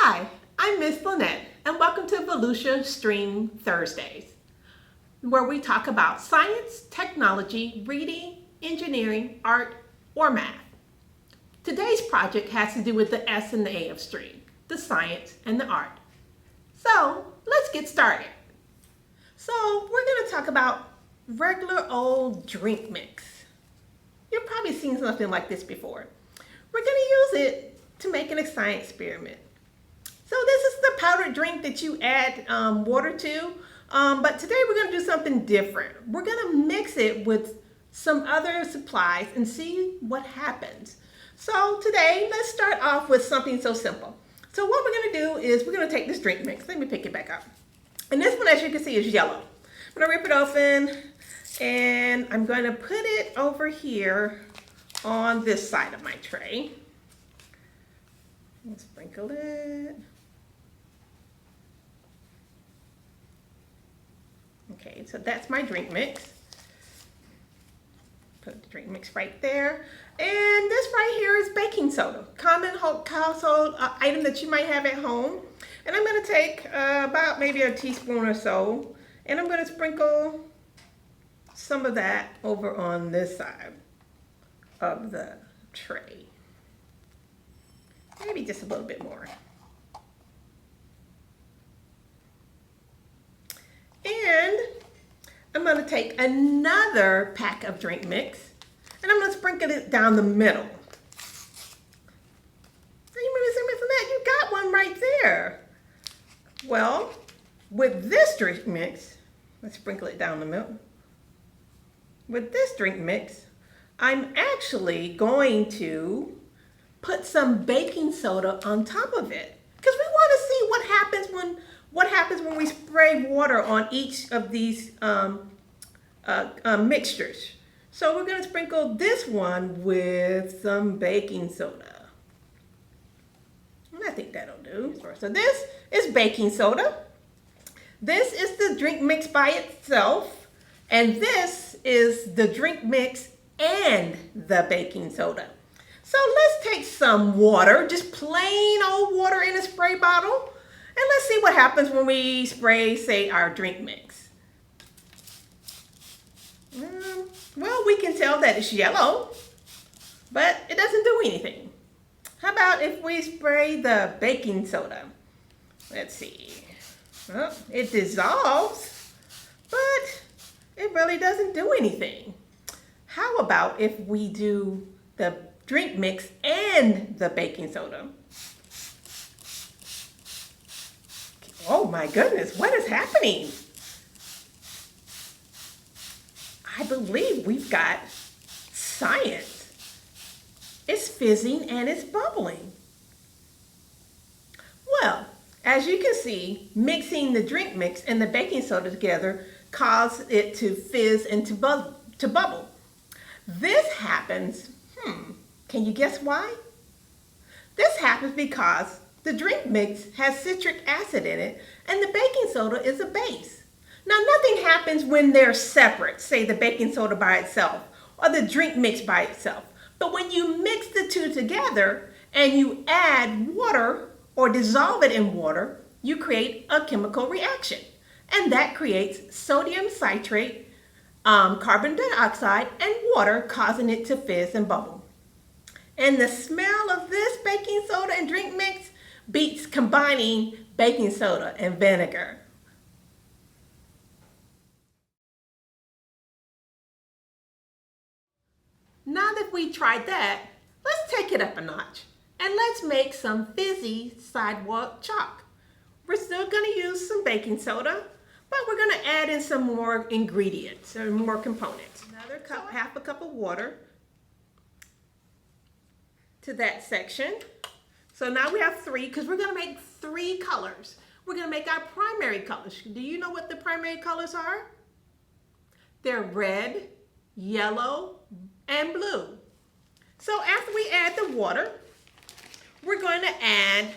Hi, I'm Miss Lynette, and welcome to Volusia Stream Thursdays, where we talk about science, technology, reading, engineering, art, or math. Today's project has to do with the S and the A of STREAM, the science and the art. So let's get started. So we're going to talk about regular old drink mix. You've probably seen something like this before. We're going to use it to make an science experiment. So this is the powdered drink that you add water to, but today we're going to do something different. We're going to mix it with some other supplies and see what happens. So today, let's start off with something so simple. So what we're going to do is we're going to take this drink mix. Let me pick it back up. And this one, as you can see, is yellow. I'm going to rip it open and I'm going to put it over here on this side of my tray. And sprinkle it. Okay, so that's my drink mix. Put the drink mix right there. And this right here is baking soda, common household item that you might have at home. And I'm going to take about maybe a teaspoon or so, and I'm going to sprinkle some of that over on this side of the tray. Maybe just a little bit more. And I'm going to take another pack of drink mix and I'm going to sprinkle it down the middle. So you may be saying, Miss Lynette, you got one right there. Well, with this drink mix, let's sprinkle it down the middle. With this drink mix, I'm actually going to put some baking soda on top of it because we want to see what happens when we spray water on each of these mixtures. So we're going to sprinkle this one with some baking soda. And I think that'll do. So this is baking soda. This is the drink mix by itself. And this is the drink mix and the baking soda. So let's take some water, just plain old water in a spray bottle. And let's see what happens when we spray, say, our drink mix. Well, we can tell that it's yellow, but it doesn't do anything. How about if we spray the baking soda? Let's see. Well, it dissolves, but it really doesn't do anything. How about if we do the drink mix and the baking soda? Oh my goodness, what is happening? I believe we've got science. It's fizzing and it's bubbling. Well, as you can see, mixing the drink mix and the baking soda together caused it to fizz and to bubble. This happens, can you guess why? This happens because the drink mix has citric acid in it and the baking soda is a base. Now nothing happens when they're separate, say the baking soda by itself or the drink mix by itself. But when you mix the two together and you add water or dissolve it in water, you create a chemical reaction. And that creates sodium citrate, carbon dioxide, and water, causing it to fizz and bubble. And the smell of this baking soda and drink mix beats combining baking soda and vinegar. Now that we tried that, let's take it up a notch and let's make some fizzy sidewalk chalk. We're still going to use some baking soda, but we're going to add in some more ingredients or more components. Another cup, half a cup of water to that section. So now we have three because we're going to make three colors. We're going to make our primary colors. Do you know what the primary colors are? They're red, yellow, and blue. So after we add the water, we're going to add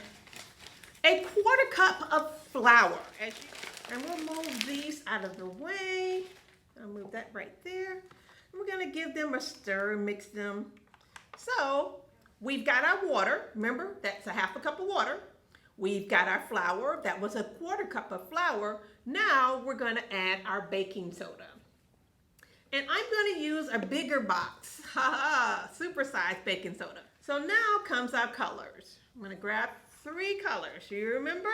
a 1/4 cup of flour. And we'll move these out of the way. I'll move that right there. And we're going to give them a stir, mix them. So we've got our water. Remember, that's a half a cup of water. We've got our flour. That was a 1/4 cup of flour. Now we're going to add our baking soda. And I'm going to use a bigger box. Haha, supersized baking soda. So now comes our colors. I'm going to grab 3 colors. You remember?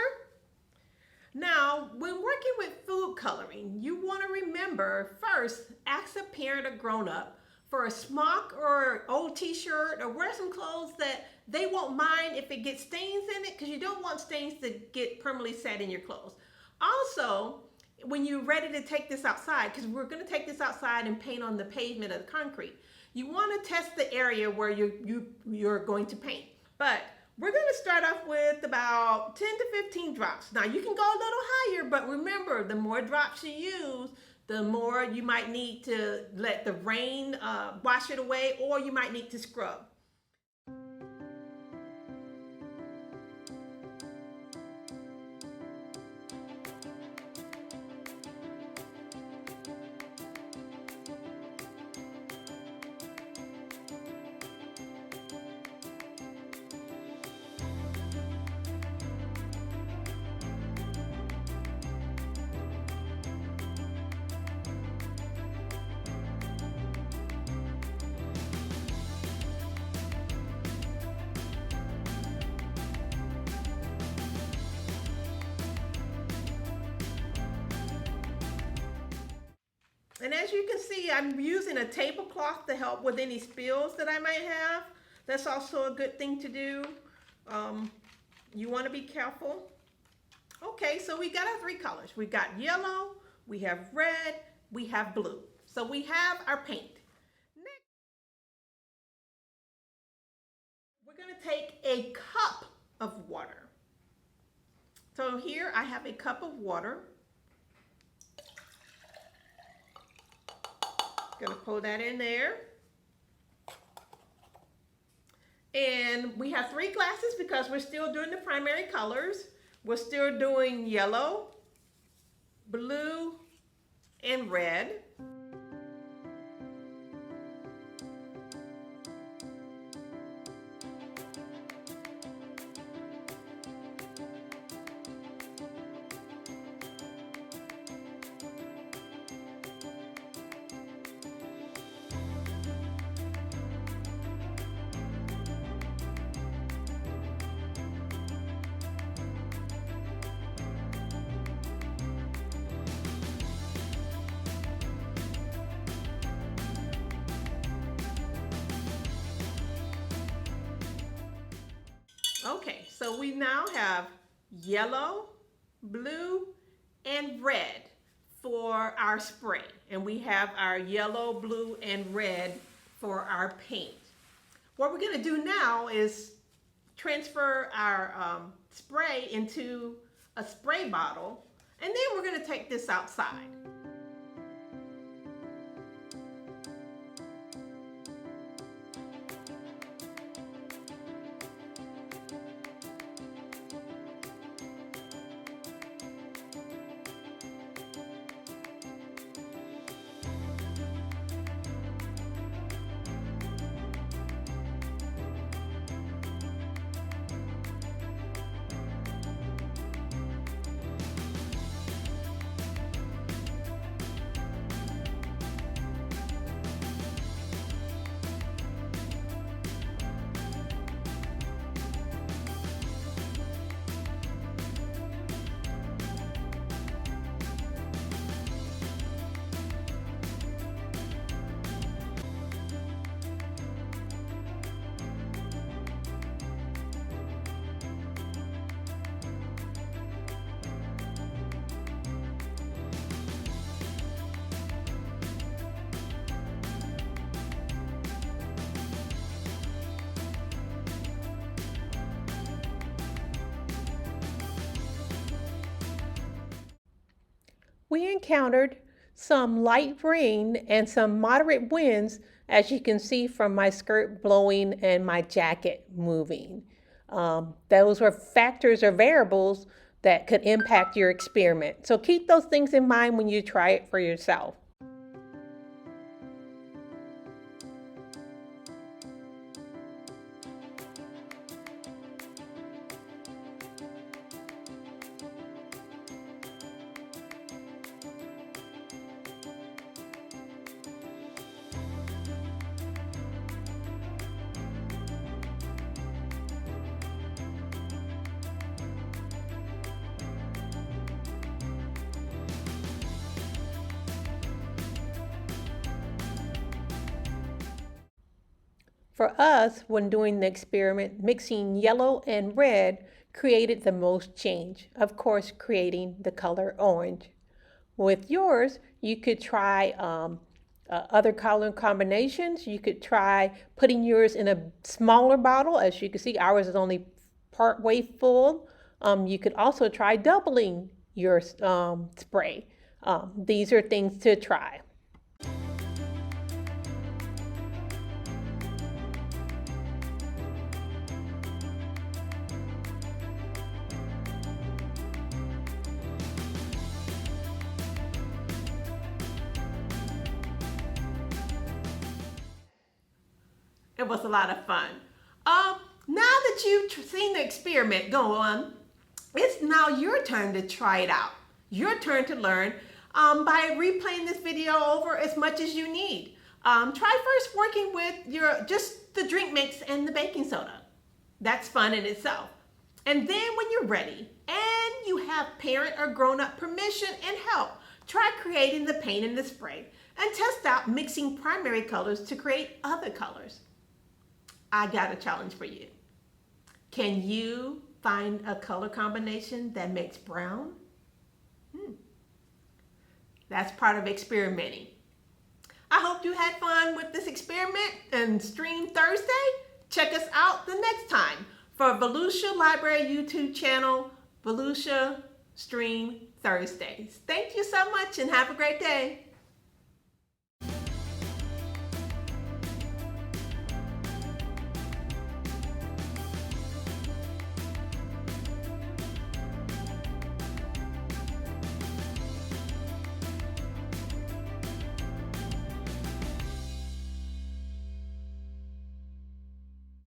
Now, when working with food coloring, you want to remember first, ask a parent or grown-up for a smock or old t-shirt, or wear some clothes that they won't mind if it gets stains in it, because you don't want stains to get permanently set in your clothes. Also, when you're ready to take this outside, because we're going to take this outside and paint on the pavement of the concrete, you want to test the area where you're going to paint. But we're going to start off with about 10 to 15 drops. Now you can go a little higher, but remember, the more drops you use, the more you might need to let the rain wash it away, or you might need to scrub. And as you can see, I'm using a tablecloth to help with any spills that I might have. That's also a good thing to do. You want to be careful. Okay, so we got our 3 colors. We've got yellow, we have red, we have blue. So we have our paint. Next, we're going to take a cup of water. So here I have a cup of water. Gonna pull that in there. And we have 3 glasses because we're still doing the primary colors. We're still doing yellow, blue, and red. Okay, so we now have yellow, blue, and red for our spray. And we have our yellow, blue, and red for our paint. What we're gonna do now is transfer our spray into a spray bottle, and then we're gonna take this outside. We encountered some light rain and some moderate winds, as you can see from my skirt blowing and my jacket moving. Those were factors or variables that could impact your experiment. So keep those things in mind when you try it for yourself. For us, when doing the experiment, mixing yellow and red created the most change, of course, creating the color orange. With yours, you could try other color combinations. You could try putting yours in a smaller bottle. As you can see, ours is only part way full. You could also try doubling your spray. These are things to try. It was a lot of fun. Now that you've seen the experiment go on, it's now your turn to try it out. Your turn to learn by replaying this video over as much as you need. Try first working with just the drink mix and the baking soda. That's fun in itself. And then when you're ready and you have parent or grown-up permission and help, try creating the paint and the spray and test out mixing primary colors to create other colors. I got a challenge for you. Can you find a color combination that makes brown? That's part of experimenting. I hope you had fun with this experiment and Stream Thursday. Check us out the next time for Volusia Library YouTube channel, Volusia Stream Thursdays. Thank you so much and have a great day.